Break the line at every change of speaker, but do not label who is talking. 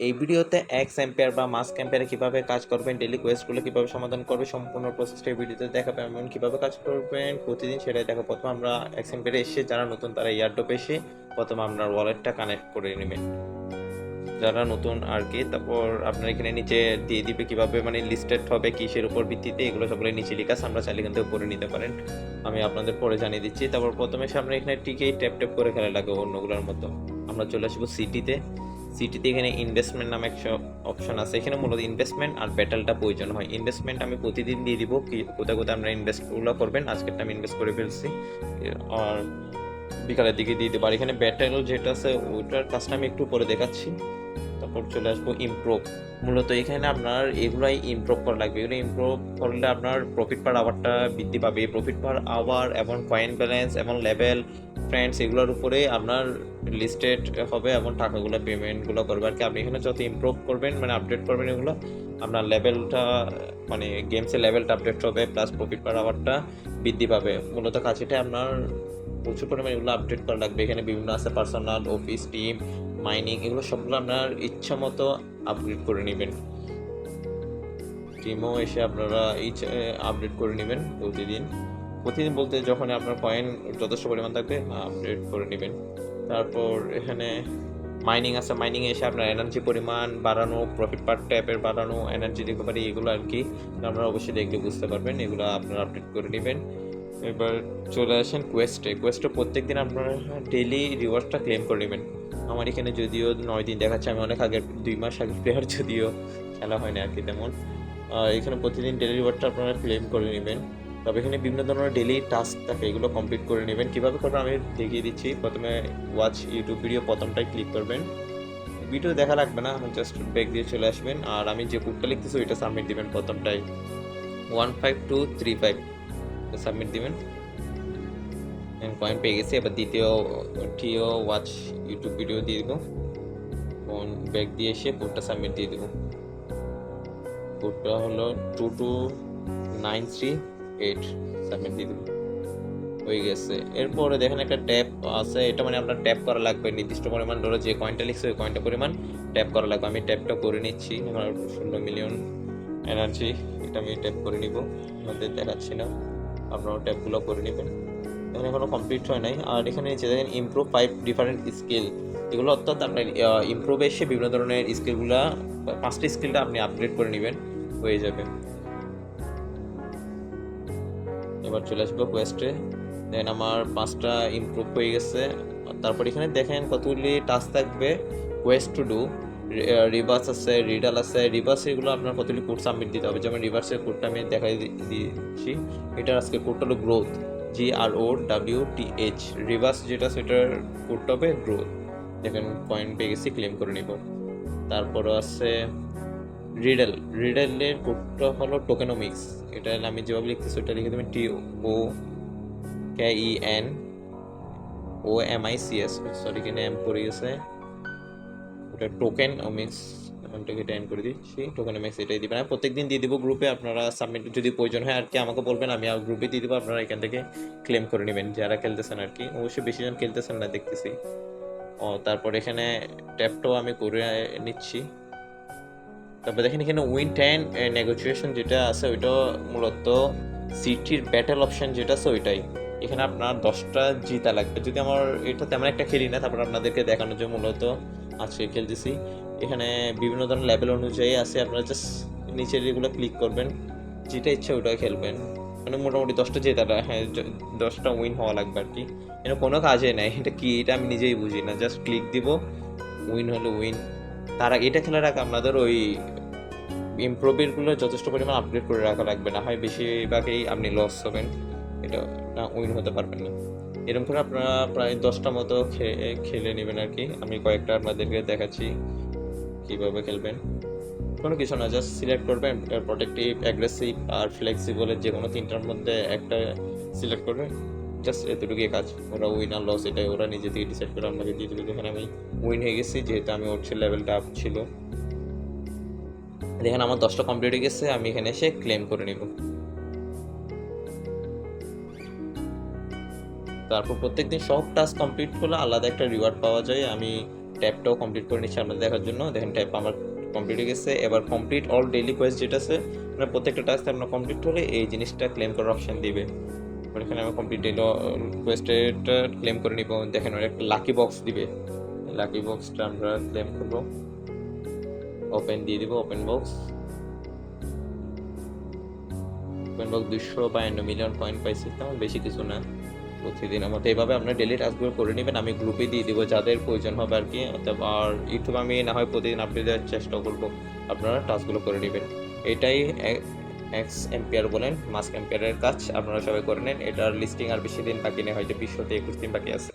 এই ভিডিওতে x empire বা মাস্ক এম্পায়ারে কীভাবে কাজ করবেন, ডেইলি কোয়েস্টগুলো কীভাবে সমাধান করবে, সম্পূর্ণ প্রসেসটা এই ভিডিওতে দেখাবে। এমন কীভাবে কাজ করবেন প্রতিদিন সেটাই দেখো। প্রথমে আমরা এক্স এম্পায়ারে এসে, যারা নতুন তারা এয়ারড্রপ এসে প্রথমে আপনার ওয়ালেটটা কানেক্ট করে নেবেন, যারা নতুন আর কি। তারপর আপনার এখানে নিচে দিয়ে দিবে কীভাবে মানে লিস্টেড হবে কিসের উপর ভিত্তিতে, এগুলো সবগুলো নিচে লেখা আছে, আমরা চাইলে এখান থেকে করে নিতে পারেন। আমি আপনাদের পরে জানিয়ে দিচ্ছি। তারপর প্রথমে এসে আমরা এখানে টিকেই ট্যাপ ট্যাপ করে খেলা লাগে অন্যগুলোর মতো। আমরা চলে আসবো সিটিতে। সিটিতে এখানে ইনভেস্টমেন্ট নামে একটা অপশন আছে। এখানে মূলত ইনভেস্টমেন্ট আর ব্যাটেলটা প্রয়োজন হয়। ইনভেস্টমেন্ট আমি প্রতিদিন দিয়ে দিব কোথায় কোথায় আমরা ইনভেস্টগুলো করবেন। আজকেরটা আমি ইনভেস্ট করে ফেলছি আর বিকালের দিকে দিয়ে দেবো। আর এখানে ব্যাটেল যেটা আছে ওইটার কাজটা আমি একটু পরে দেখাচ্ছি। তারপর চলে আসবো ইমপ্রুভ। মূলত এখানে আপনার এগুলাই ইমপ্রুভ করা লাগবে। এগুলো ইমপ্রুভ করলে আপনার প্রফিট পার আওয়ারটা বৃদ্ধি পাবে। প্রফিট পার আওয়ার এবং কয়েন ব্যালেন্স এবং লেভেল ফ্রেন্ডস এগুলোর উপরে আপনার লিস্টেড হবে এবং টাকাগুলো পেমেন্টগুলো করবে আর কি। আপনি এখানে যত ইমপ্রুভ করবেন মানে আপডেট করবেন এগুলো, আপনার লেভেলটা মানে গেমসের লেভেলটা আপডেট হবে, প্লাস প্রফিট পার আওয়ারটা বৃদ্ধি পাবে। মূলত কাজটা আপনার প্রচুর পরিমাণে এগুলো আপডেট করা লাগবে। এখানে বিভিন্ন আছে পার্সোনাল, অফিস, টিম, মাইনিং, এগুলো সবগুলো আপনার ইচ্ছা মতো আপগ্রেড করে নেবেন। টিমও এসে আপনারা আপডেট করে নেবেন প্রতিদিন। প্রতিদিন বলতে যখন আপনার কয়েন যথেষ্ট পরিমাণ থাকবে আপডেট করে নেবেন। তারপর এখানে মাইনিং আছে। মাইনিংয়ে এসে আপনার এনার্জি পরিমাণ বাড়ানো, প্রফিট পার ট্যাপের বাড়ানো, এনার্জি রিকভারি, এগুলো আর কি আপনারা অবশ্যই দেখলে বুঝতে পারবেন। এগুলো আপনারা আপডেট করে নেবেন। এবার চলে আসেন কোয়েস্টে। কোয়েস্টে প্রত্যেক দিন আপনারা ডেইলি রিওয়ার্ডটা ক্লেম করে নেবেন। আমার এখানে যদিও 9 দিন দেখাচ্ছে, আমি অনেক আগে 2 মাস আগে প্লেয়ার, যদিও খেলা হয় না আর কি তেমন। এখানে প্রতিদিন ডেইলি রিওয়ার্ডটা আপনারা ক্লেম করে নেবেন। তবে এখানে বিভিন্ন ধরনের ডেইলি টাস্ক থাকে, এগুলো কমপ্লিট করে নেবেন। কীভাবে করবেন আমি দেখিয়ে দিচ্ছি। প্রথমে ওয়াচ ইউটিউব ভিডিও প্রথমটাই ক্লিক করবেন। ভিডিও দেখা লাগবে না, জাস্ট ব্যাক দিয়ে চলে আসবেন। আর আমি যে কোডটা লিখতেছি ওইটা সাবমিট দিবেন। প্রথমটাই 15235 সাবমিট দিবেন। কয়েন পেয়ে গেছি। এবার দ্বিতীয়টিও ওয়াচ ইউটিউব ভিডিও দিয়ে দেবো। ফোন ব্যাক দিয়ে এসে কোডটা সাবমিট দিয়ে দেবো। কোডটা হলো 22938, সাবমিট দিয়ে দেবো। হয়ে গেছে। এরপরে দেখেন একটা ট্যাপ আছে, এটা মানে আপনার ট্যাপ করা লাগবে নির্দিষ্ট পরিমাণ। ধরো যে কয়েনটা লিখছে ওই কয়েনটা পরিমাণ ট্যাপ করা লাগবে। আমি ট্যাপটা করে নিচ্ছি। আমার 16 মিলিয়ন এনার্জি, এটা আমি ট্যাপ করে নিব। আপনাদের দেখাচ্ছি না, আপনারাও ট্যাপগুলো করে নেবেন। এখানে এখনো কমপ্লিট হয় নাই। আর এখানে যে দেখেন ইমপ্রুভ 5 ডিফারেন্ট স্কিল, এগুলো অর্থাৎ আপনার ইমপ্রুভে এসে বিভিন্ন ধরনের স্কিলগুলো 5টা স্কিলটা আপনি আপগ্রেড করে নেবেন, হয়ে যাবে। এবার চলে আসবো কোয়েস্টে। দেন আমার 5টা ইমপ্রুভ হয়ে গেছে। তারপর এখানে দেখেন কতগুলি টাস্ক থাকবে। কোয়েস্ট টু ডু, রিভার্স আছে, রিডাল আছে। রিভার্স এগুলো আপনার কতগুলি কোড সাবমিট দিতে হবে। যেমন রিভার্সের কোডটা আমি দেখাই দিচ্ছি। এটার আজকে কোডটা হলো গ্রোথ, GROWTH। রিভার্স যেটা সেটার কোডটা হবে গ্রোথ। দেখেন কয়েন পেয়ে গেছি, ক্লেম করে নিব। তারপরও আছে রিডেল। রিডেলের কোডটা হলো টোকেনোমিক্স। এটা আমি যেভাবে লিখতেছি ওটা লিখে দেবেন TOKENOMICS। সরি, এখানে এম পড়ে গেছে, ওটা টোকেনোমিক্স। এটা এন্ড করে দিচ্ছি, টোকেনোমিক্স এটাই দিবেন। আমি প্রত্যেকদিন দিয়ে দিব গ্রুপে, আপনারা সাবমিট যদি প্রয়োজন হয় আর কি আমাকে বলবেন, আমি গ্রুপে দিয়ে দেবো। আপনারা এখান থেকে ক্লেম করে নেবেন যারা খেলতেছেন আর কি। অবশ্যই বেশি জন খেলতেছেন না দেখতেছি। তারপর এখানে ট্যাপটাও আমি করে নিচ্ছি। তারপর দেখেন এখানে উইন 10 নেগোসিয়েশন যেটা আছে ওইটা মূলত সিটির ব্যাটেল অপশন যেটা আছে ওইটাই। এখানে আপনার 10টা জিতা লাগবে। যদি আমার এটা তেমন একটা খেলি না, তারপর আপনাদেরকে দেখানোর জন্য মূলত আজকে খেলতেছি। এখানে বিভিন্ন ধরনের লেভেল অনুযায়ী আছে, আপনারা জাস্ট নিচের এগুলো ক্লিক করবেন, যেটা ইচ্ছা ওইটা খেলবেন। মানে মোটামুটি 10টা জেতাটা, হ্যাঁ 10টা উইন হওয়া লাগবে আর কি। এটা কোনো কাজে নাই, এটা কি এটা আমি নিজেই বুঝি না। জাস্ট ক্লিক দিব, উইন হলো উইন। তার আগে এটা খেলার আগে আপনাদের ওই ইমপ্রুভেরগুলো যথেষ্ট পরিমাণ আপগ্রেড করে রাখা লাগবে, না হয় বেশিরভাগই আপনি লস হবেন, এটা না উইন হতে পারবেন না। এরকম করে আপনারা প্রায় 10টা মতো খেলে নেবেন আর কি। আমি কয়েকটা আপনাদেরকে দেখাচ্ছি কীভাবে খেলবেন। কোনো কিছু না, জাস্ট সিলেক্ট করবেন প্রোটেক্টিভ, অ্যাগ্রেসিভ আর ফ্লেক্সিবলের যে কোনো 3টার মধ্যে একটা সিলেক্ট করবেন। জাস্ট এতটুকুই কাজ। ওরা উইন আর লস এটাই ওরা নিজে থেকে ডিসাইড করে আপনাকে দিয়ে দেবে। যেখানে আমি উইন হয়ে গেছি, যেহেতু আমি ওর লেভেলটা আপ ছিল। দেখেন আমার 10টা কমপ্লিট হয়ে গেছে, আমি এখানে এসে ক্লেম করে নিব। তারপর প্রত্যেকদিন সব টাস্ক কমপ্লিট করলে আলাদা একটা রিওয়ার্ড পাওয়া যায়। আমি ট্যাবটাও কমপ্লিট করে নিচ্ছি আপনাদের দেখার জন্য। দেখেন ট্যাব আমার কমপ্লিট হয়ে গেছে। এবার কমপ্লিট অল ডেইলি কোয়েস্ট যেটা আছে, মানে প্রত্যেকটা টাস্ক আপনার কমপ্লিট হলে এই জিনিসটা ক্লেম করার অপশন দিবে। এখানে আমি কমপ্লিট ডেইলি কোয়েস্টেটা ক্লেম করে নিব। দেখেন ওর একটা লাকি বক্স দিবে, লাকি বক্সটা আমরা ক্লেম করবো। ওপেন দিয়ে দিব, ওপেন বক্স 252 মিলিয়ন পয়েন্ট পাইছি, তেমন বেশি কিছু না প্রতিদিনের মতো। এইভাবে আপনার ডেলি টাস্কগুলো করে নেবেন, আমি গ্রুপে দিয়ে দিব যাদের প্রয়োজন হবে আর কি। আর ইউটিউব আমি না হয় প্রতিদিন আপডেট দেওয়ার চেষ্টা করবো, আপনারা টাস্কগুলো করে নেবেন। এটাই এক্স এম্পিয়ার বলেন, মাস্ক এম্পিয়ারের কাজ আপনারা সবাই করে নেন। এটার লিস্টিং আর বেশি দিন বাকি নেই, হয়তো 20 থেকে 21 দিন বাকি আছে।